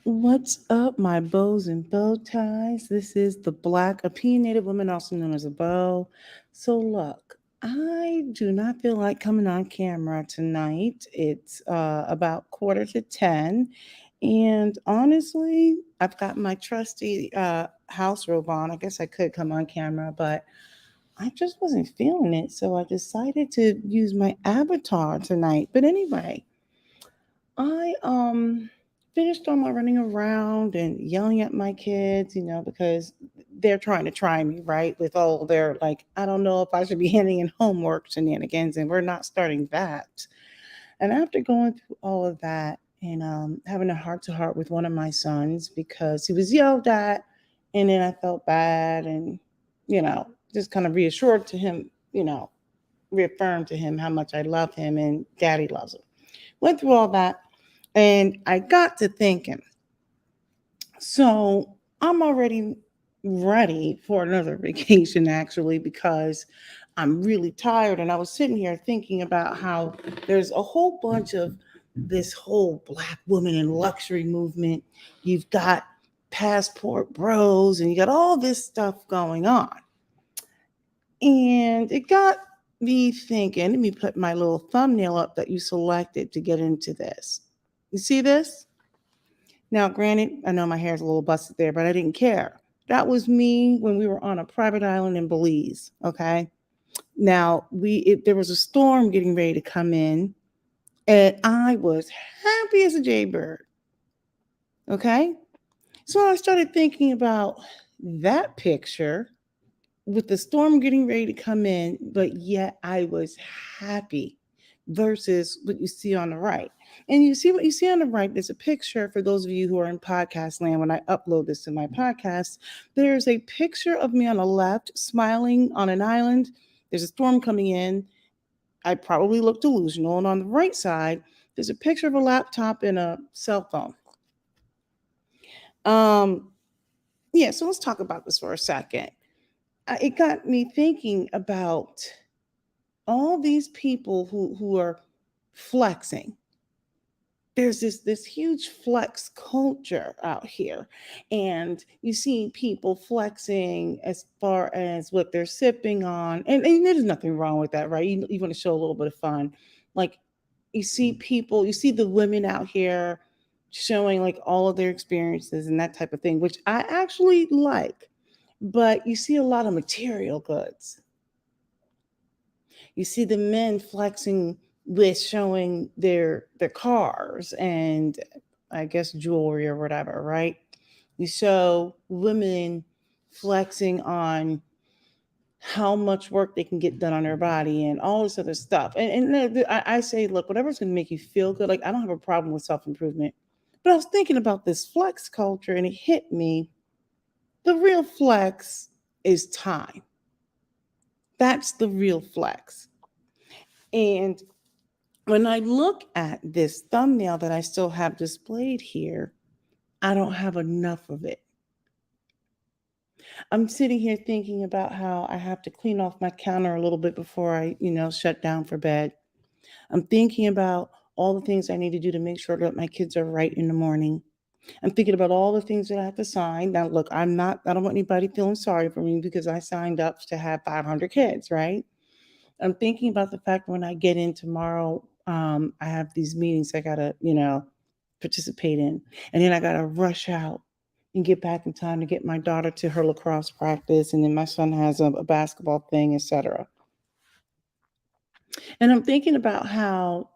What's up, my bows and bow ties? This is the Black Opinionated Woman, also known as a bow. So, look, I do not feel like coming on camera tonight. It's about quarter to 10. And honestly, I've got my trusty house robe on. I guess I could come on camera, but I just wasn't feeling it. So I decided to use my avatar tonight. But anyway, I finished all my running around and yelling at my kids, because they're trying to try me, right? With all their like, I don't know if I should be handing in homework shenanigans, and we're not starting that. And after going through all of that and having a heart to heart with one of my sons because he was yelled at, and then I felt bad and, you know, just kind of reassured to him, reaffirmed to him how much I love him and daddy loves him. Went through all that, and I got to thinking, so I'm already ready for another vacation actually because I'm really tired. And I was sitting here thinking about how there's a whole bunch of this whole Black woman in luxury movement. You've got passport bros and you got all this stuff going on. And it got me thinking, let me put my little thumbnail up that you selected to get into this. You see this? Now, granted, I know my hair's a little busted there, but I didn't care. That was me when we were on a private island in Belize. Okay. Now there was a storm getting ready to come in, and I was happy as a jaybird. Okay. So I started thinking about that picture with the storm getting ready to come in, but yet I was happy versus what you see on the right. And you see what you see on the right, there's a picture for those of you who are in podcast land. When I upload this to my podcast, there's a picture of me on the left smiling on an island. There's a storm coming in. I probably look delusional. And on the right side, there's a picture of a laptop and a cell phone. Um, yeah, so let's talk about this for a second. It got me thinking about all these people who are flexing. There's this huge flex culture out here, and you see people flexing as far as what they're sipping on, and there's nothing wrong with that, right? You want to show a little bit of fun. Like, you see the women out here showing like all of their experiences and that type of thing, which I actually like. But you see a lot of material goods. You see the men flexing with showing their cars and I guess jewelry or whatever, right? You show women flexing on how much work they can get done on their body and all this other stuff. And I say, look, whatever's going to make you feel good. Like, I don't have a problem with self improvement, but I was thinking about this flex culture, and it hit me. The real flex is time. That's the real flex. And when I look at this thumbnail that I still have displayed here, I don't have enough of it. I'm sitting here thinking about how I have to clean off my counter a little bit before I, shut down for bed. I'm thinking about all the things I need to do to make sure that my kids are right in the morning. I'm thinking about all the things that I have to sign. Now, look, I don't want anybody feeling sorry for me because I signed up to have 500 kids, right? I'm thinking about the fact when I get in tomorrow, I have these meetings I gotta, participate in, and then I gotta rush out and get back in time to get my daughter to her lacrosse practice, and then my son has a basketball thing, etc. And I'm thinking about how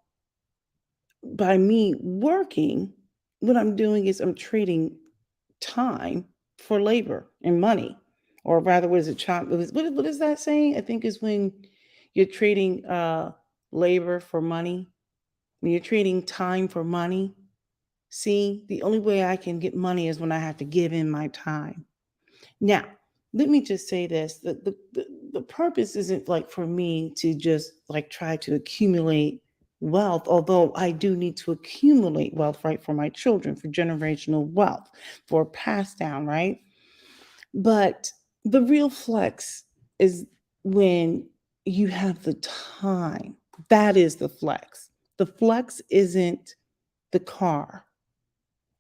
by me working, what I'm doing is I'm trading time for labor and money, or rather, what is it? What is that saying? I think is when you're trading labor for money. When you're trading time for money, see, the only way I can get money is when I have to give in my time. Now, let me just say this: the purpose isn't like for me to just like try to accumulate wealth, although I do need to accumulate wealth, right, for my children, for generational wealth, for pass down, right? But the real flex is when you have the time. That is the flex. The flex isn't the car.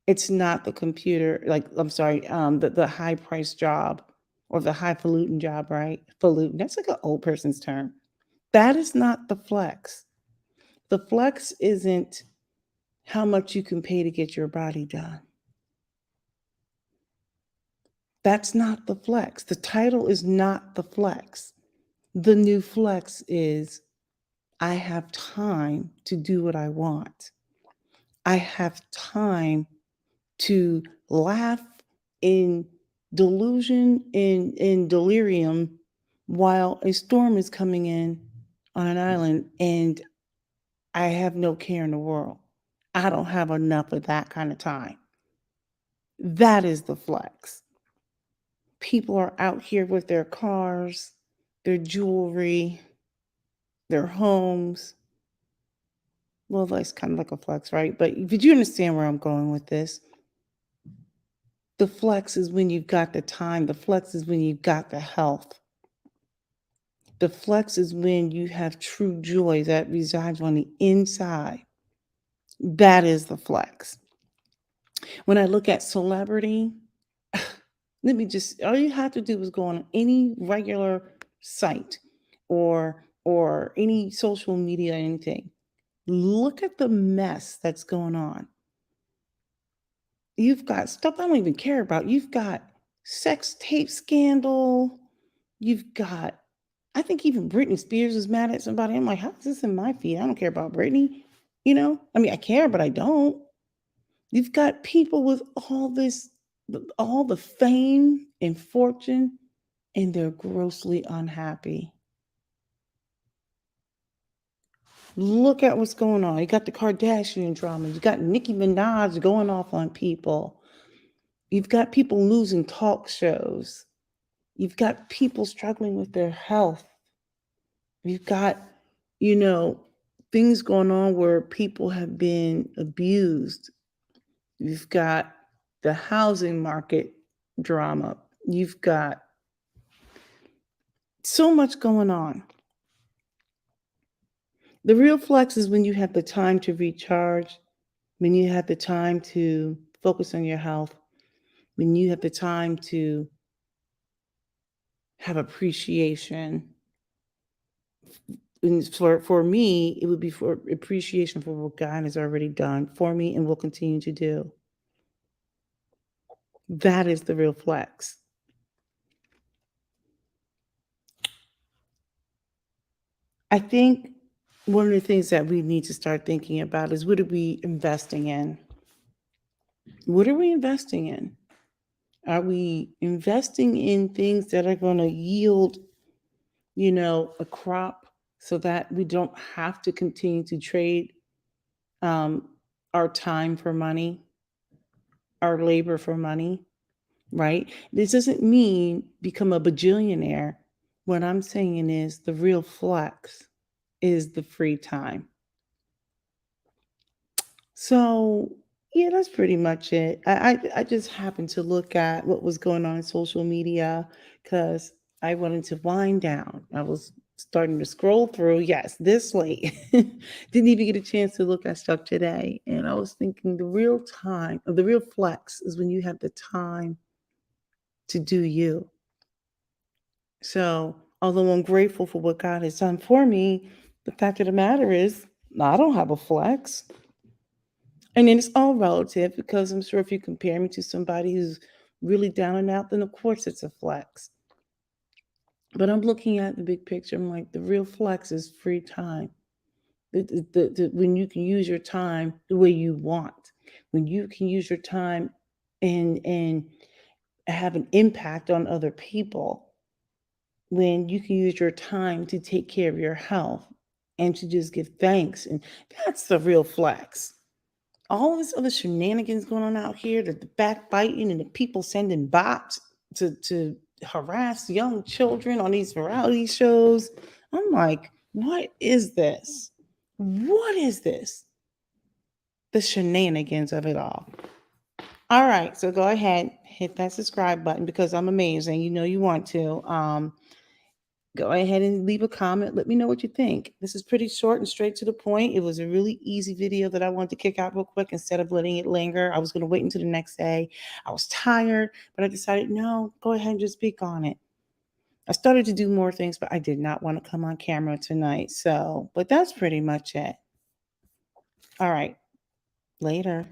It's not the computer, like, I'm sorry, the high price job or the highfalutin job, right? Falutin, that's like an old person's term. That is not the flex. The flex isn't how much you can pay to get your body done. That's not the flex. The title is not the flex. The new flex is I have time to do what I want. I have time to laugh in delusion, in delirium, while a storm is coming in on an island and I have no care in the world. I don't have enough of that kind of time. That is the flex. People are out here with their cars, their jewelry, their homes. Well, that's kind of like a flex, right? But you understand where I'm going with this? The flex is when you've got the time. The flex is when you've got the health. The flex is when you have true joy that resides on the inside. That is the flex. When I look at celebrity, let me just all you have to do is go on any regular site or any social media, anything. Look at the mess that's going on. You've got stuff I don't even care about. You've got sex tape scandal. You've got I think even Britney Spears is mad at somebody. I'm like, how is this in my feed? I don't care about Britney. You know? I mean, I care, but I don't. You've got people with all the fame and fortune, and they're grossly unhappy. Look at what's going on. You got the Kardashian drama. You got Nicki Minaj going off on people. You've got people losing talk shows. You've got people struggling with their health. You've got, you know, things going on where people have been abused. You've got the housing market drama. You've got so much going on. The real flex is when you have the time to recharge, when you have the time to focus on your health, when you have the time to have appreciation. And for me, it would be for appreciation for what God has already done for me and will continue to do. That is the real flex. I think one of the things that we need to start thinking about is what are we investing in? What are we investing in? Are we investing in things that are going to yield, a crop so that we don't have to continue to trade um, our time for money, our labor for money, right? This doesn't mean become a bajillionaire. What I'm saying is the real flex is the free time. So, yeah, that's pretty much it. I just happened to look at what was going on in social media because I wanted to wind down. I was starting to scroll through, yes, this late. Didn't even get a chance to look at stuff today. And I was thinking the real flex is when you have the time to do you. So, although I'm grateful for what God has done for me, the fact of the matter is, I don't have a flex. And then it's all relative because I'm sure if you compare me to somebody who's really down and out, then of course it's a flex. But I'm looking at the big picture. I'm like, the real flex is free time. When you can use your time the way you want, when you can use your time and have an impact on other people, when you can use your time to take care of your health and to just give thanks. And that's the real flex. All this other shenanigans going on out here, the backbiting and the people sending bots to harass young children on these variety shows. I'm like, what is this? What is this? The shenanigans of it all. All right, so go ahead, hit that subscribe button because I'm amazing. You know you want to. Go ahead and leave a comment. Let me know what you think. This is pretty short and straight to the point. It was a really easy video that I wanted to kick out real quick instead of letting it linger. I was going to wait until the next day. I was tired, but I decided, no, go ahead and just speak on it. I started to do more things, but I did not want to come on camera tonight. So, but that's pretty much it. All right. Later.